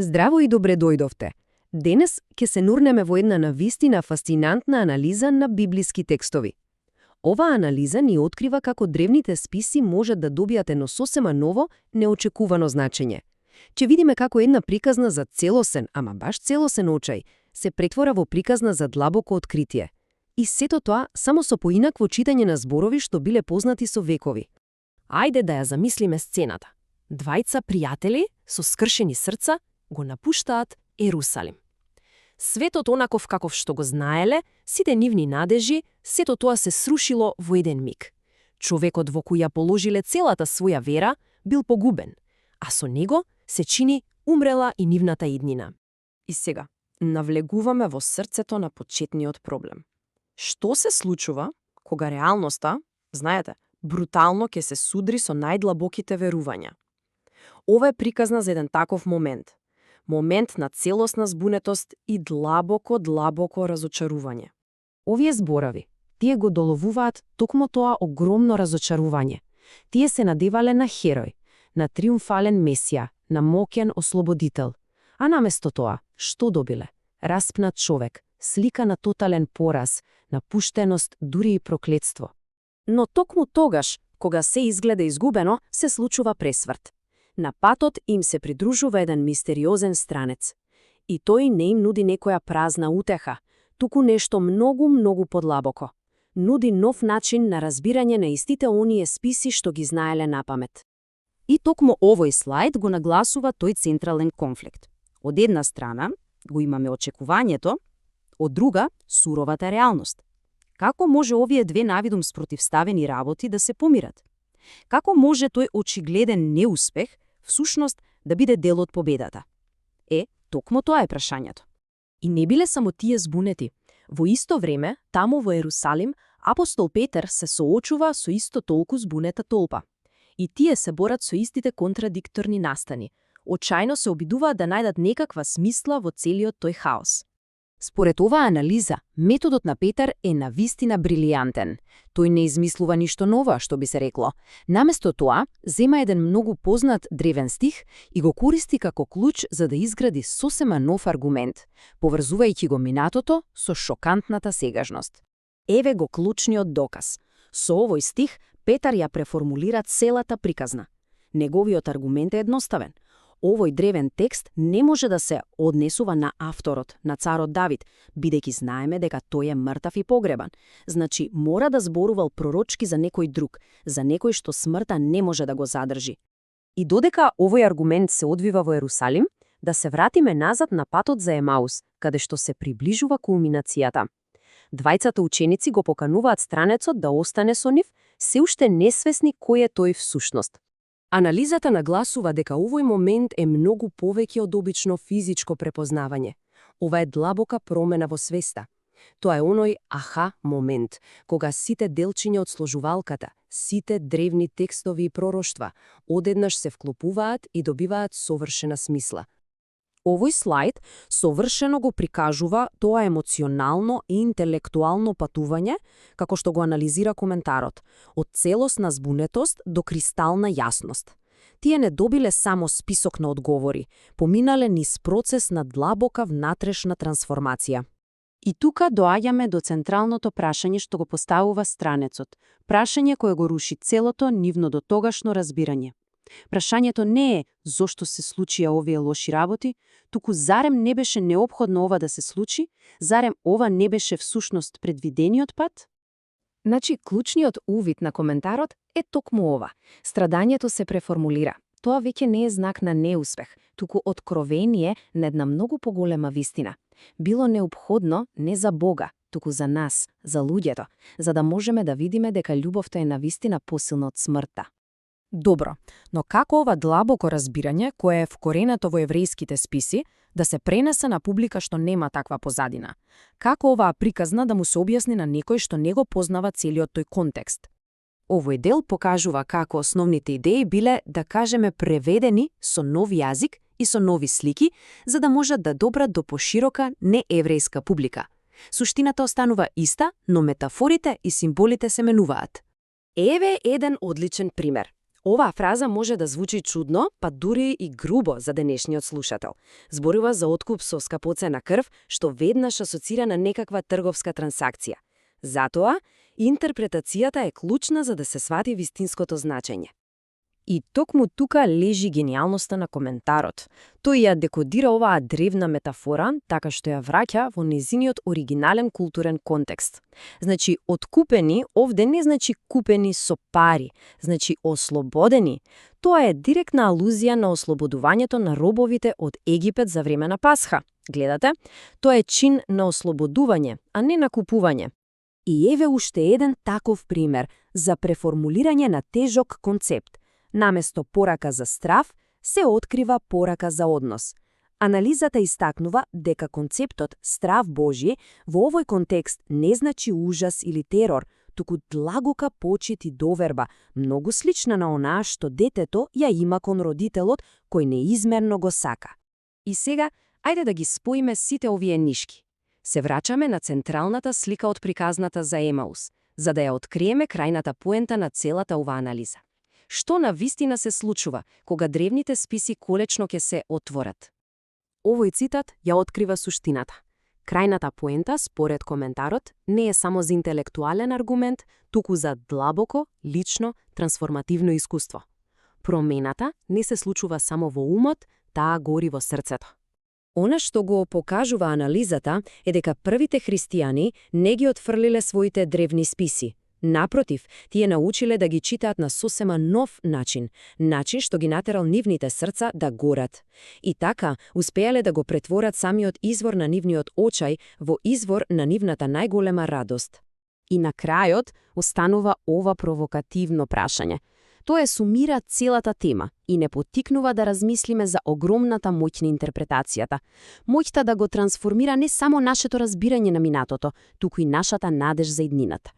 Здраво и добре дојдовте. Денес ќе се нурнеме во една навистина фасцинантна анализа на библиски текстови. Оваа анализа ни открива како древните списи можат да добијат едно сосема ново, неочекувано значење. Ќе видиме како една приказна за целосен, ама баш целосен очај, се претвора во приказна за длабоко откритие. И сето тоа само со поинакво читање на зборови што биле познати со векови. Ајде да ја замислиме сцената. Двајца пријатели со скршени срца го напуштаат Ерусалим. Светот онаков каков што го знаеле, сите нивни надежи, сето тоа се срушило во еден миг. Човекот во кој ја положиле целата своја вера бил погубен, а со него се чини умрела и нивната иднина. И сега, навлегуваме во срцето на почетниот проблем. Што се случува кога реалноста, знаете, брутално ќе се судри со најдлабоките верувања? Ова е приказна за еден таков момент. Момент на целосна збунетост и длабоко разочарување. Овие зборови, тие го доловуваат токму тоа огромно разочарување. Тие се надевале на херој, на триумфален месија, на моќен ослободител. А наместо тоа, што добиле? Распнат човек, слика на тотален пораз, напуштеност, дури и проклетство. Но токму тогаш, кога се изгледа изгубено, се случува пресврт. На патот им се придружува еден мистериозен странец. И тој не им нуди некоја празна утеха, туку нешто многу подлабоко. Нуди нов начин на разбирање на истите оние списи што ги знаеле напамет. И токму овој слајд го нагласува тој централен конфликт. Од една страна го имаме очекувањето, од друга суровата реалност. Како може овие две навидум спротивставени работи да се помират? Како може тој очигледен неуспех всушност да биде дел од победата? Токму тоа е прашањето. И не биле само тие збунети. Во исто време, таму во Ерусалим, апостол Петар се соочува со исто толку збунета толпа. И тие се борат со истите контрадикторни настани. Очајно се обидуваат да најдат некаква смисла во целиот тој хаос. Според оваа анализа, методот на Петар е навистина брилијантен. Тој не измислува ништо ново, што би се рекло. Наместо тоа, зема еден многу познат древен стих и го користи како клуч за да изгради сосема нов аргумент, поврзувајќи го минатото со шокантната сегажност. Еве го клучниот доказ. Со овој стих Петар ја преформулира целата приказна. Неговиот аргумент е едноставен. Овој древен текст не може да се однесува на авторот, на царот Давид, бидејќи знаеме дека тој е мртав и погребан. Значи, мора да зборувал пророчки за некој друг, за некој што смртта не може да го задржи. И додека овој аргумент се одвива во Ерусалим, да се вратиме назад на патот за Емаус, каде што се приближува кулминацијата. Двајцата ученици го покануваат странецот да остане со нив, се уште несвесни кој е тој всушност. Анализата нагласува дека овој момент е многу повеќе од обично физичко препознавање. Ова е длабока промена во свеста. Тоа е оној аха момент, кога сите делчиња од сложувалката, сите древни текстови и пророштва, одеднаш се вклопуваат и добиваат совршена смисла. Овој слајд совршено го прикажува тоа емоционално и интелектуално патување, како што го анализира коментарот, од целосна збунетост до кристална јасност. Тие не добиле само список на одговори, поминале низ процес на длабока внатрешна трансформација. И тука доаѓаме до централното прашање што го поставува странецот, прашање кое го руши целото нивно до тогашно разбирање. Прашањето не е зошто се случија овие лоши работи, туку зарем не беше неопходно ова да се случи, зарем ова не беше всушност предвидениот пат? Значи, клучниот увид на коментарот е токму ова. Страдањето се преформулира. Тоа веќе не е знак на неуспех, туку откровение на една многу поголема вистина. Било неопходно не за Бога, туку за нас, за луѓето, за да можеме да видиме дека љубовта е навистина посилна од смртта. Добро, но како ова длабоко разбирање, кое е вкоренето во еврејските списи, да се пренесе на публика што нема таква позадина? Како оваа приказна да му се објасни на некој што не го познава целиот тој контекст? Овој дел покажува како основните идеи биле, да кажеме, преведени со нов јазик и со нови слики, за да можат да добрат до поширока нееврејска публика. Суштината останува иста, но метафорите и символите се менуваат. Еве еден одличен пример. Оваа фраза може да звучи чудно, па дури и грубо за денешниот слушател. Зборува за откуп со скапоцена крв, што веднаш асоцира на некаква трговска трансакција. Затоа, интерпретацијата е клучна за да се свати вистинското значење. И токму тука лежи гениалноста на коментарот. Тој ја декодира оваа древна метафора, така што ја враќа во незиниот оригинален културен контекст. Значи, откупени овде не значи купени со пари, значи ослободени. Тоа е директна алузија на ослободувањето на робовите од Египет за време на Пасха. Гледате? Тоа е чин на ослободување, а не на купување. И еве уште еден таков пример за преформулирање на тежок концепт. Наместо порака за страв, се открива порака за однос. Анализата истакнува дека концептот страв Божји во овој контекст не значи ужас или терор, туку длабока почит и доверба, многу слична на онаа што детето ја има кон родителот кој неизмерно го сака. И сега, ајде да ги споиме сите овие нишки. Се врачаме на централната слика од приказната за Емаус, за да ја откриеме крајната поента на целата оваа анализа. Што на вистина се случува кога древните списи колечно ќе се отворат? Овој цитат ја открива суштината. Крајната поента, според коментарот, не е само за интелектуален аргумент, туку за длабоко, лично, трансформативно искуство. Промената не се случува само во умот, таа гори во срцето. Она што го покажува анализата е дека првите христијани не ги отфрлиле своите древни списи. Напротив, тие научиле да ги читаат на сосема нов начин што ги натерал нивните срца да горат. И така, успеале да го претворат самиот извор на нивниот очај во извор на нивната најголема радост. И на крајот останува ова провокативно прашање. Тоа сумира целата тема и не поттикнува да размислиме за огромната моќ на интерпретацијата. Моќта да го трансформира не само нашето разбирање на минатото, туку и нашата надеж за иднината.